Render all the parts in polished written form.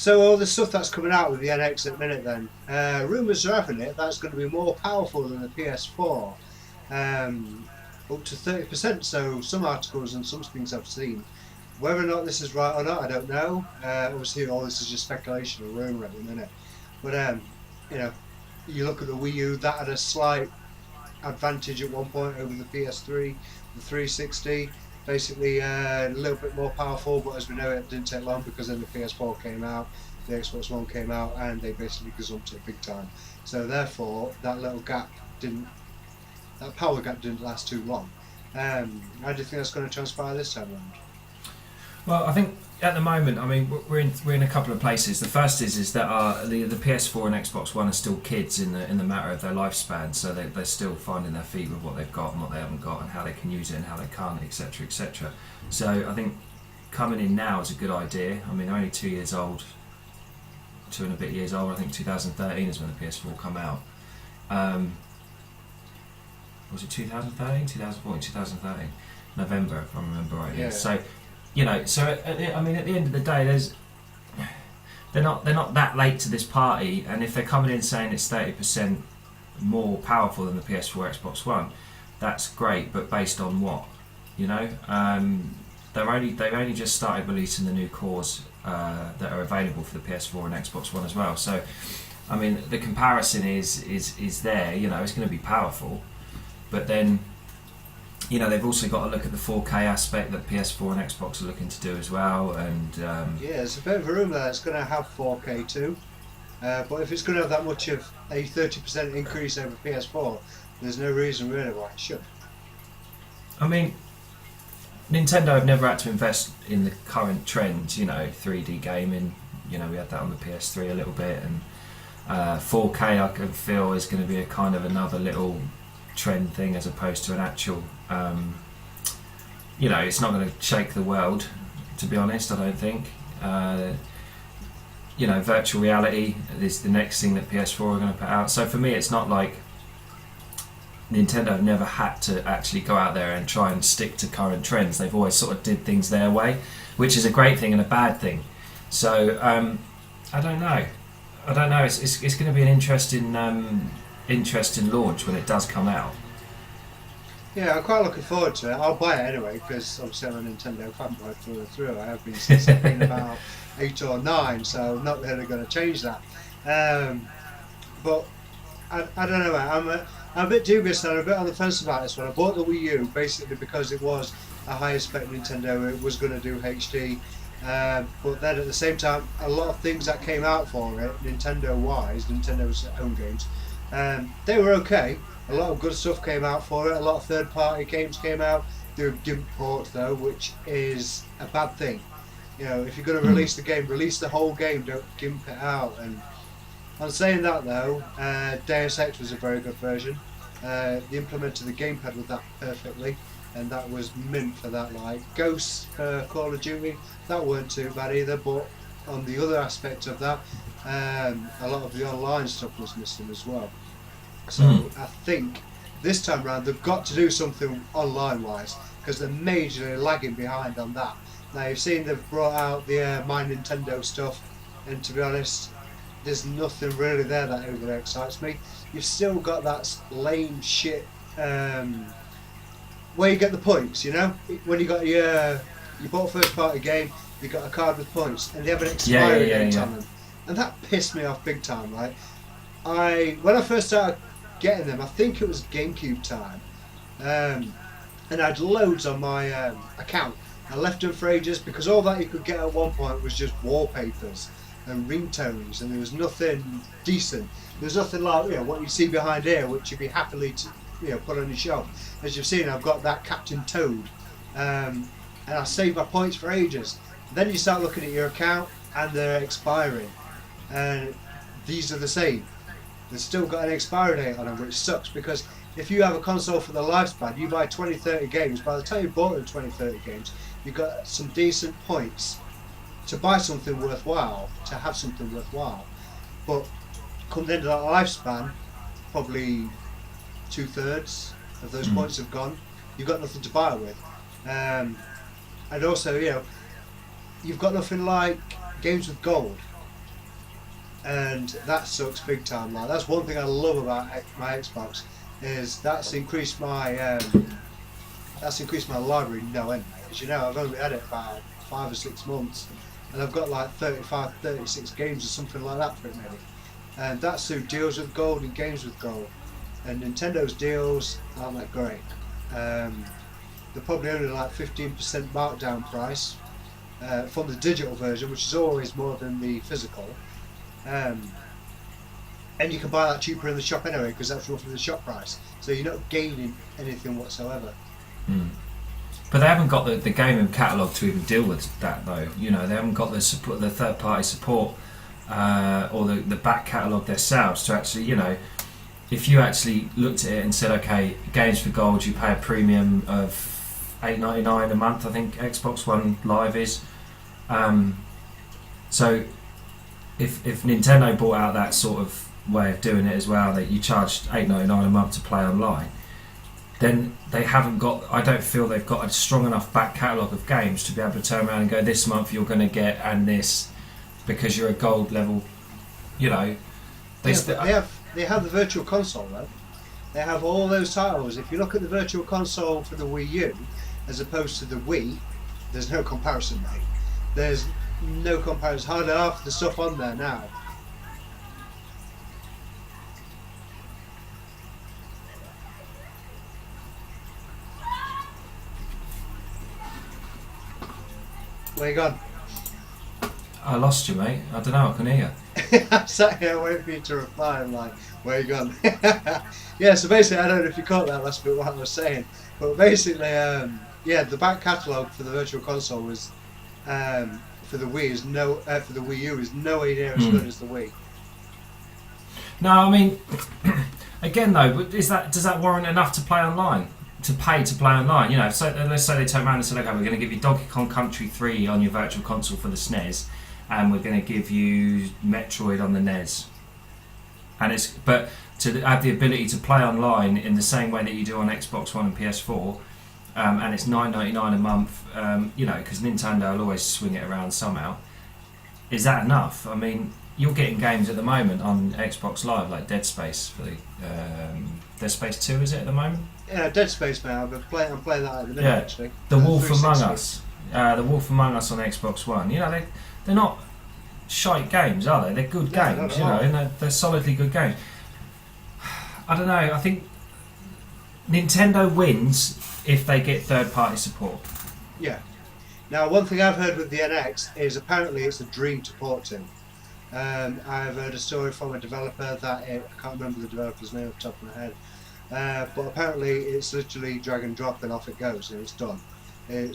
So all the stuff that's coming out with the NX at the minute, then rumours are having it that's going to be more powerful than the PS4, up to 30%. So some articles and some things I've seen, whether or not this is right or not, I don't know. Obviously, all this is just speculation or rumour at the minute. But you know, you look at the Wii U, that had a slight advantage at one point over the PS3, the 360. Basically, a little bit more powerful, but as we know, it didn't take long because then the PS4 came out, the Xbox One came out, and they basically gazumped it big time. So therefore, that power gap didn't last too long. How do you think that's going to transpire this time around? Well, I think at the moment, I mean, we're in a couple of places. The first is that the PS4 and Xbox One are still kids in the matter of their lifespan, so they're still finding their feet with what they've got and what they haven't got, and how they can use it and how they can't, etc., etc. So I think coming in now is a good idea. I mean, they're only 2 years old, 2 and a bit years old. I think 2013 is when the PS4 come out. Was it 2013, 2014, 2013? November, if I remember right. Yeah. So. I mean, at the end of the day, they're not that late to this party, and if they're coming in saying it's 30% more powerful than the PS4, Xbox One, that's great. But based on what, you know? They've only just started releasing the new cores that are available for the PS4 and Xbox One as well. So, I mean, the comparison is there. You know, it's going to be powerful, but then. You know, they've also got to look at the 4K aspect that PS4 and Xbox are looking to do as well. And yeah, there's a bit of a rumour that it's going to have 4K too. But if it's going to have that much of a 30% increase over PS4, there's no reason really why it should. I mean, Nintendo have never had to invest in the current trends, you know, 3D gaming. You know, we had that on the PS3 a little bit, and 4K I can feel is going to be a kind of another little trend thing as opposed to an actual you know, it's not going to shake the world, to be honest. I don't think you know, virtual reality is the next thing that PS4 are going to put out. So for me, it's not like Nintendo have never had to actually go out there and try and stick to current trends. They've always sort of did things their way, which is a great thing and a bad thing. So I don't know. It's going to be an interesting launch when it does come out. Yeah, I'm quite looking forward to it. I'll buy it anyway because obviously I'm a Nintendo fanboy through and through. I have been since I've been about 8 or 9, so I'm not really going to change that. But I don't know, man. I'm a bit dubious and I'm a bit on the fence about this one. I bought the Wii U basically because it was a higher spec Nintendo. It was going to do HD. But then at the same time, a lot of things that came out for it, Nintendo-wise, Nintendo's own games, they were okay. A lot of good stuff came out for it. A lot of third-party games came out. They were GIMP ports though, which is a bad thing. You know, if you're going to release the game, release the whole game. Don't GIMP it out. And on saying that though, Deus Ex was a very good version. They implemented the gamepad with that perfectly, and that was mint for that. Like Ghosts, Call of Duty, that weren't too bad either. But on the other aspect of that, a lot of the online stuff was missing as well. So I think this time round they've got to do something online wise because they're majorly lagging behind on that. Now you've seen they've brought out the My Nintendo stuff, and to be honest, there's nothing really there that over excites me. You've still got that lame shit where you get the points, you know? When you got you bought a first party game, you got a card with points, and they have an expiry date on them. And that pissed me off big time, right? When I first started getting them, I think it was GameCube time, and I had loads on my account. I left them for ages because all that you could get at one point was just wallpapers and ringtones, and there was nothing decent. There was nothing like, you know, what you see behind here, which you'd be happily to, you know, put on your shelf. As you've seen, I've got that Captain Toad, and I saved my points for ages. Then you start looking at your account, and they're expiring, and these are the same. They've still got an expiry date on them, which sucks because if you have a console for the lifespan, you buy 20, 30 games. By the time you bought them 20, 30 games, you've got some decent points to buy something worthwhile, to have something worthwhile. But come the end of that lifespan, probably 2/3 of those points have gone. You've got nothing to buy with. And also, you know, you've got nothing like games with gold. and that sucks big time. Like that's one thing I love about my Xbox is that's increased my library no end. As you know, I've only had it about 5 or 6 months, and I've got like 35, 36 games or something like that for it maybe. And that's through deals with gold and games with gold. And Nintendo's deals aren't that great. They're probably only like 15% markdown price from the digital version, which is always more than the physical. And you can buy that cheaper in the shop anyway because that's roughly the shop price. So you're not gaining anything whatsoever. But they haven't got the gaming catalogue to even deal with that though. You know, they haven't got the support, the third party support, or the back catalogue themselves to actually, you know, if you actually looked at it and said, okay, games for gold, you pay a premium of $8.99 a month. I think Xbox One Live is. So if Nintendo brought out that sort of way of doing it as well, that you charged $8.99 a month to play online, then they haven't got. I don't feel they've got a strong enough back catalogue of games to be able to turn around and go, this month you're going to get and this because you're a gold level. You know, they have the Virtual Console though. They have all those titles. If you look at the Virtual Console for the Wii U as opposed to the Wii, there's no comparison, mate. There's no comparison. Hardly half the stuff on there now. Where you gone? I lost you, mate. I don't know. I can hear you. I sat here waiting for you to reply. I'm like, where you gone? Yeah, so basically, I don't know if you caught that last bit what I was saying, but basically, yeah, the back catalogue for the Virtual Console was for the Wii for the Wii U is nowhere near as good as the Wii. No, I mean, again though, does that warrant enough to play online? To pay to play online, you know. So let's say they turn around and say, okay, we're going to give you Donkey Kong Country 3 on your Virtual Console for the SNES, and we're going to give you Metroid on the NES. But to have the ability to play online in the same way that you do on Xbox One and PS4, and it's $9.99 a month, you know, because Nintendo will always swing it around somehow. Is that enough? I mean, you're getting games at the moment on Xbox Live like Dead Space for the Dead Space 2, is it at the moment? Yeah, Dead Space, man. I'm playing that at the minute, actually. The Wolf Among Us. The Wolf Among Us on Xbox One. You know, they're not shite games, are they? They're good games, you know, and they're solidly good games. I don't know, I think Nintendo wins if they get third-party support. Yeah. Now, one thing I've heard with the NX is apparently it's a dream to port to. I've heard a story from a developer that I can't remember the developer's name off the top of my head. But apparently it's literally drag and drop and off it goes and it's done. I'm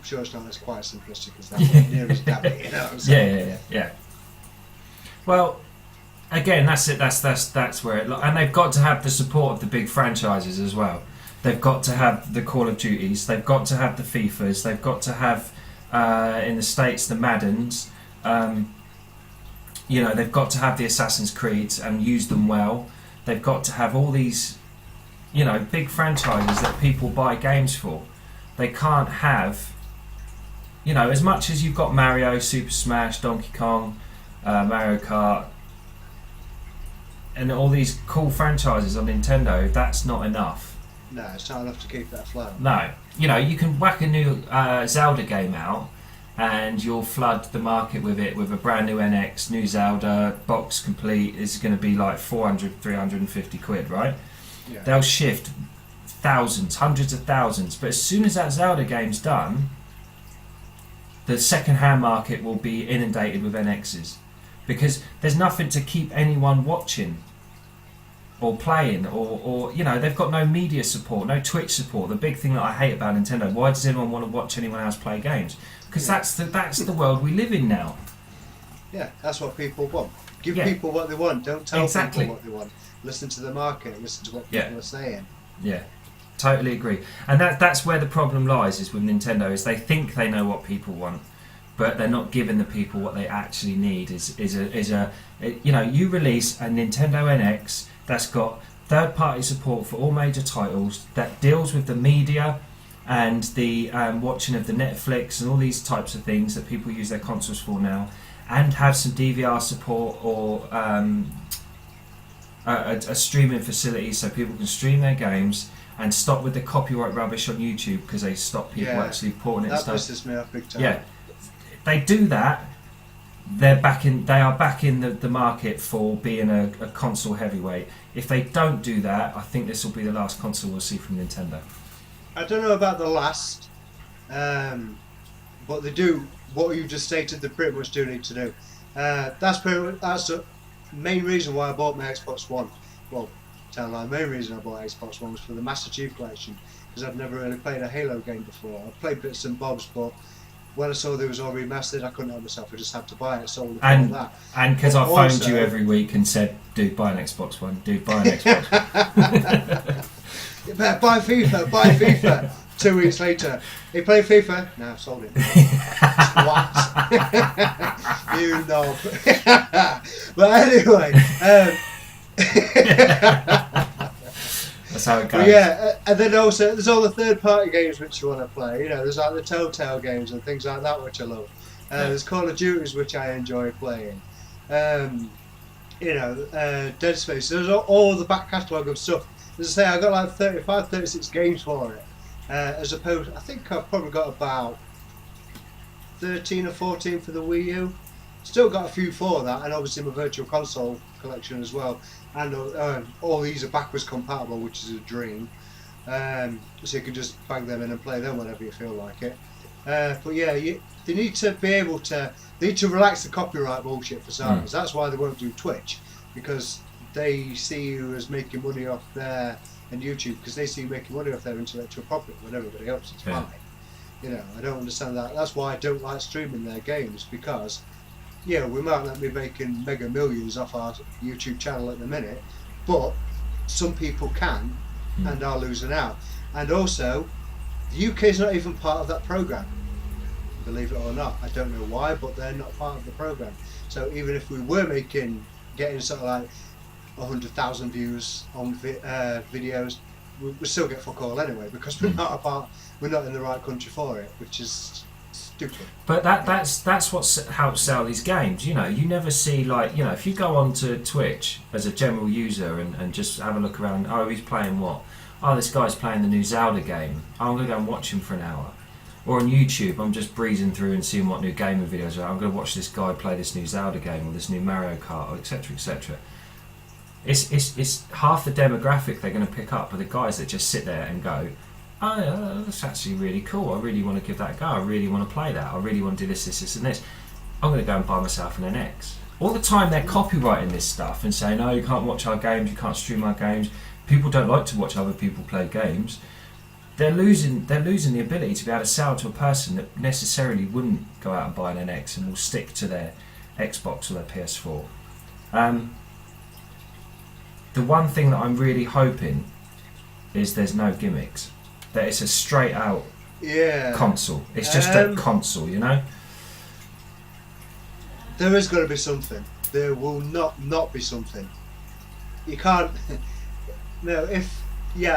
sure it's not as quite simplistic as that, but near as damn it, you know what I'm saying? Yeah. Well, again, that's it. That's where it. And they've got to have the support of the big franchises as well. They've got to have the Call of Duties. They've got to have the FIFAs. They've got to have in the States the Maddens. You know, they've got to have the Assassin's Creeds and use them well. They've got to have all these, you know, big franchises that people buy games for. They can't have, you know, as much as you've got Mario, Super Smash, Donkey Kong, Mario Kart, and all these cool franchises on Nintendo, that's not enough. No, it's not enough to keep that afloat. No. You know, you can whack a new Zelda game out and you'll flood the market with it with a brand new NX, new Zelda, box complete, is going to be like 400, 350 quid, right? Yeah. They'll shift thousands, hundreds of thousands, but as soon as that Zelda game's done, the second-hand market will be inundated with NXs because there's nothing to keep anyone watching or playing or you know, they've got no media support, no Twitch support. The big thing that I hate about Nintendo, why does anyone want to watch anyone else play games? Because that's the world we live in now. Yeah, that's what people want. Give people what they want. Don't tell people what they want. Listen to the market. Listen to what people are saying. Yeah, totally agree. And that's where the problem lies. Is with Nintendo is they think they know what people want, but they're not giving the people what they actually need. You know, you release a Nintendo NX that's got third-party support for all major titles, that deals with the media and the watching of the Netflix and all these types of things that people use their consoles for now, and have some DVR support or a streaming facility so people can stream their games, and stop with the copyright rubbish on YouTube because they stop people actually porting it and That stuff. pisses me off big time. Yeah, they do that. They are back in the market for being a console heavyweight. If they don't do that, I think this will be the last console we'll see from Nintendo. I don't know about the last, but they do what you just stated. They pretty much do need to do. That's the main reason why I bought my Xbox One. Well, tell the main reason I bought Xbox One was for the Master Chief Collection, because I've never really played a Halo game before. I've played bits and bobs, but when I saw they was all remastered, I couldn't help myself. I just had to buy it. So that. And because I phoned Also- you every week and said, "Dude, buy an Xbox One. Dude, buy an Xbox One." You better buy FIFA. Buy FIFA. 2 weeks later, he played FIFA. No, I've sold it. What? You know. But anyway. That's how it But goes. yeah, and then also there's all the third-party games which you want to play. You know, there's like the Telltale games and things like that which I love. There's Call of Duties which I enjoy playing. Dead Space. There's all the back catalogue of stuff. As I say, I got like 35, 36 games for it. As opposed, I think I've probably got about 13 or 14 for the Wii U. Still got a few for that, and obviously my Virtual Console collection as well. And all these are backwards compatible, which is a dream. So you can just bang them in and play them whenever you feel like it. But yeah, they need to be able to. They need to relax the copyright bullshit for starters. That's why they won't do Twitch, because they see you as making money off there, and YouTube, because they see you making money off their intellectual property when everybody else is fine. You know, I don't understand that. That's why I don't like streaming their games, because yeah, we might not be making mega millions off our YouTube channel at the minute, but some people can and are losing out. And also, the UK is not even part of that program, believe it or not. I don't know why, but they're not part of the program. So even if we were getting sort of like 100,000 views on videos, we still get fuck all anyway, because we're not in the right country for it, which is stupid. But that's what helps sell these games. You know, you never see, like, you know, if you go onto Twitch as a general user and just have a look around. Oh, he's playing what? Oh, this guy's playing the new Zelda game. Oh, I'm gonna go and watch him for an hour. Or on YouTube, I'm just breezing through and seeing what new gaming videos are. I'm gonna watch this guy play this new Zelda game or this new Mario Kart, or etc. etc. It's half the demographic they're going to pick up are the guys that just sit there and go, oh, that's actually really cool. I really want to give that a go. I really want to play that. I really want to do this, and this. I'm going to go and buy myself an NX. All the time they're copyrighting this stuff and saying, no, you can't watch our games, you can't stream our games. People don't like to watch other people play games. They're losing the ability to be able to sell to a person that necessarily wouldn't go out and buy an NX and will stick to their Xbox or their PS4. The one thing that I'm really hoping is there's no gimmicks. That it's a straight out console. It's just a console, you know? There is going to be something. There will not be something. You can't... No, I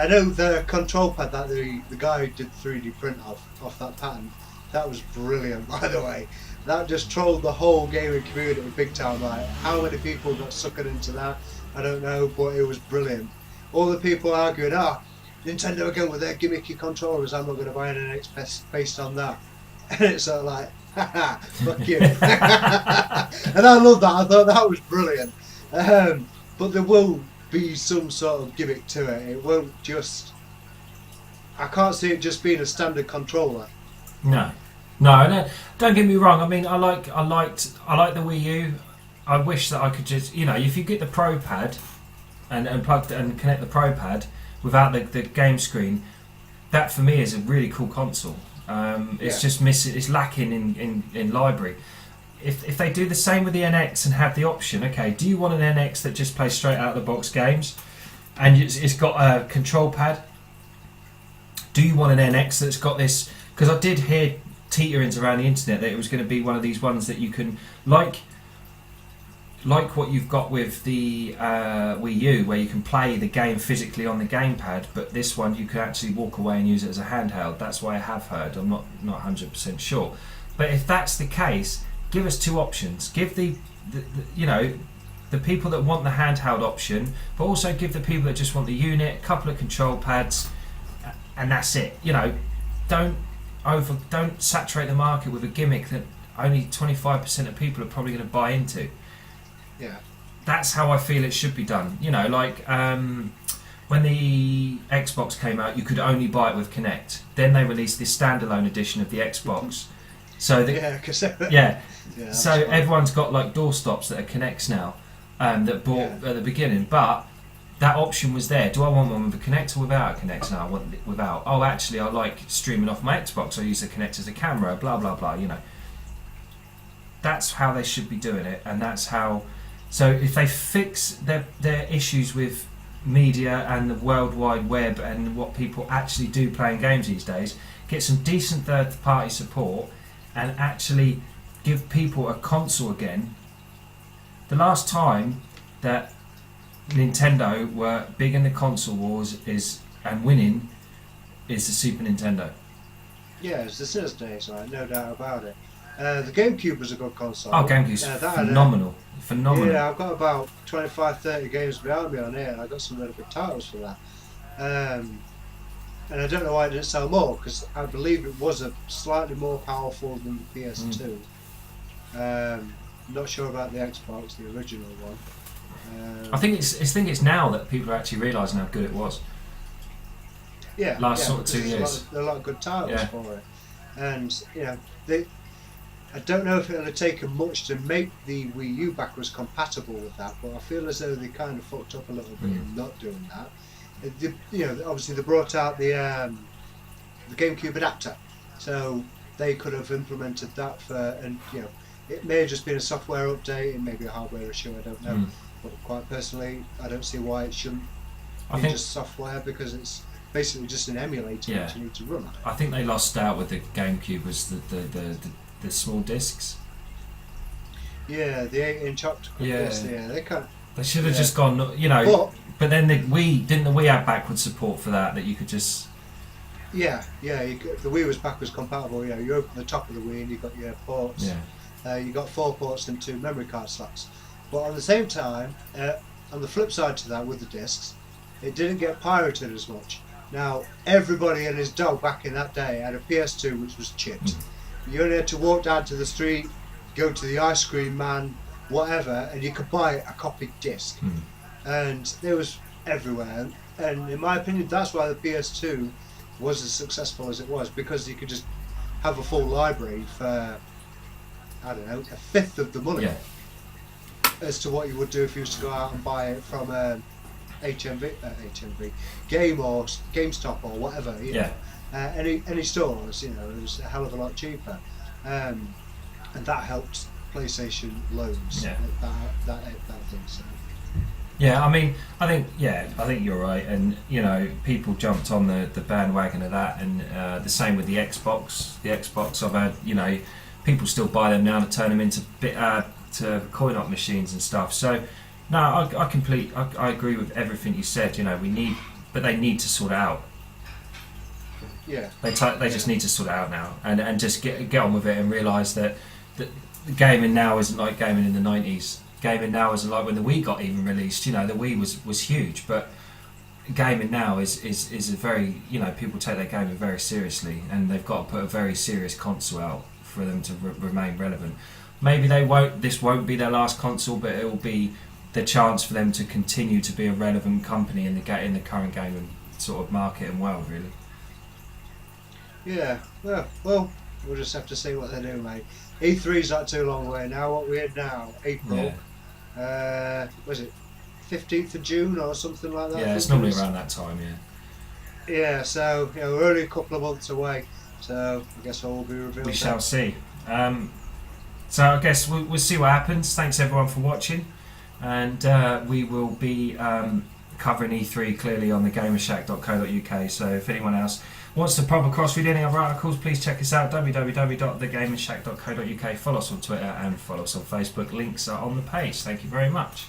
know the control pad that the guy who did 3D print off that pattern, that was brilliant, by the way. That just trolled the whole gaming community big time. Like, how many people got suckered into that? I don't know, but it was brilliant. All the people arguing, Nintendo again with their gimmicky controllers, I'm not going to buy an NX based on that. And it's sort of like, haha, fuck you. And I love that. I thought that was brilliant. But there will be some sort of gimmick to it. It won't just... I can't see it just being a standard controller. No, don't get me wrong. I mean, I liked the Wii U. I wish that I could just, you know, if you get the Pro Pad and plug and connect the Pro Pad without the game screen, that for me is a really cool console. It's just missing. It's lacking in library. If they do the same with the NX and have the option, okay, do you want an NX that just plays straight out of the box games, and it's got a control pad? Do you want an NX that's got this? Because I did hear teeterings around the internet that it was going to be one of these ones that you can like what you've got with the Wii U, where you can play the game physically on the gamepad, but this one you can actually walk away and use it as a handheld. That's what I have heard. I'm not 100% sure. But if that's the case, give us two options. Give the the people that want the handheld option, but also give the people that just want the unit, a couple of control pads, and that's it. Don't saturate the market with a gimmick that only 25% of people are probably going to buy into. Yeah. That's how I feel it should be done. When the Xbox came out, you could only buy it with Kinect. Then they released this standalone edition of the Xbox. So so everyone's got like doorstops that are Kinects now, that bought at the beginning. But that option was there. Do I want one with a Kinect or without a Kinect? No, I want it without. Oh, actually, I like streaming off my Xbox. I use the Kinect as a camera. Blah blah blah. That's how they should be doing it, and that's how. So if they fix their issues with media and the World Wide Web and what people actually do playing games these days, get some decent third-party support, and actually give people a console again. The last time that Nintendo were big in the console wars and winning is the Super Nintendo. Yeah, it's the SNES days, right? No doubt about it. The GameCube was a good console. Oh, GameCube's phenomenal. Phenomenal. Yeah, I've got about 25, 30 games behind me on here, and I got some really good titles for that. And I don't know why it didn't sell more, because I believe it was a slightly more powerful than the PS2. Not sure about the Xbox, the original one. I think it's now that people are actually realising how good it was. Yeah, sort of 2 years. There are a lot of good titles for it, and I don't know if it'll have taken much to make the Wii U backwards compatible with that, but I feel as though they kind of fucked up a little bit in not doing that. Obviously they brought out the GameCube adapter, so they could have implemented that it may have just been a software update, it may be a hardware issue, I don't know. But quite personally, I don't see why it shouldn't be just software, because it's basically just an emulator that you need to run. I think they lost out with the GameCube was the small discs. Yeah, the 8-inch optical discs. Yeah, they should have just gone. But then the Wii have backwards support for that you could just. Yeah. The Wii was backwards compatible. You open the top of the Wii and you got your ports. Yeah. You got 4 ports and 2 memory card slots. But on the same time, on the flip side to that, with the discs, it didn't get pirated as much. Now, everybody and his dog back in that day had a PS2 which was chipped. You only had to walk down to the street, go to the ice cream man, whatever, and you could buy a copied disc. And it was everywhere. And in my opinion, that's why the PS2 was as successful as it was, because you could just have a full library for, I don't know, a fifth of the money as to what you would do if you was to go out and buy it from HMV, Game or GameStop or whatever. Any stores, it was a hell of a lot cheaper, and that helped PlayStation loads. That thing. So. Yeah, I think you're right, and people jumped on the bandwagon of that, and the same with the Xbox. The Xbox, I've had people still buy them now to turn them into to coin-op machines and stuff. So no, I agree with everything you said. But they need to sort it out. Yeah. They just need to sort it out now, and just get on with it and realise that gaming now isn't like gaming in the 90s. Gaming now isn't like when the Wii got even released. The Wii was huge, but gaming now is a very people take their gaming very seriously, and they've got to put a very serious console out for them to remain relevant. Maybe this won't be their last console, but it will be the chance for them to continue to be a relevant company in the current gaming sort of market and world, really. Yeah, well, we'll just have to see what they do, mate. E3's not too long away now. What we're now, April. Was it 15th of June or something like that? Yeah, it's normally around that time. Yeah, so we're only a couple of months away. So I guess all will be revealed. We shall see. So I guess we'll see what happens. Thanks everyone for watching, and we will be covering E3 clearly on the gamershack.co.uk. So if anyone else wants to proper cross-read any other articles, please check us out, www.thegamershack.co.uk. Follow us on Twitter and follow us on Facebook. Links are on the page. Thank you very much.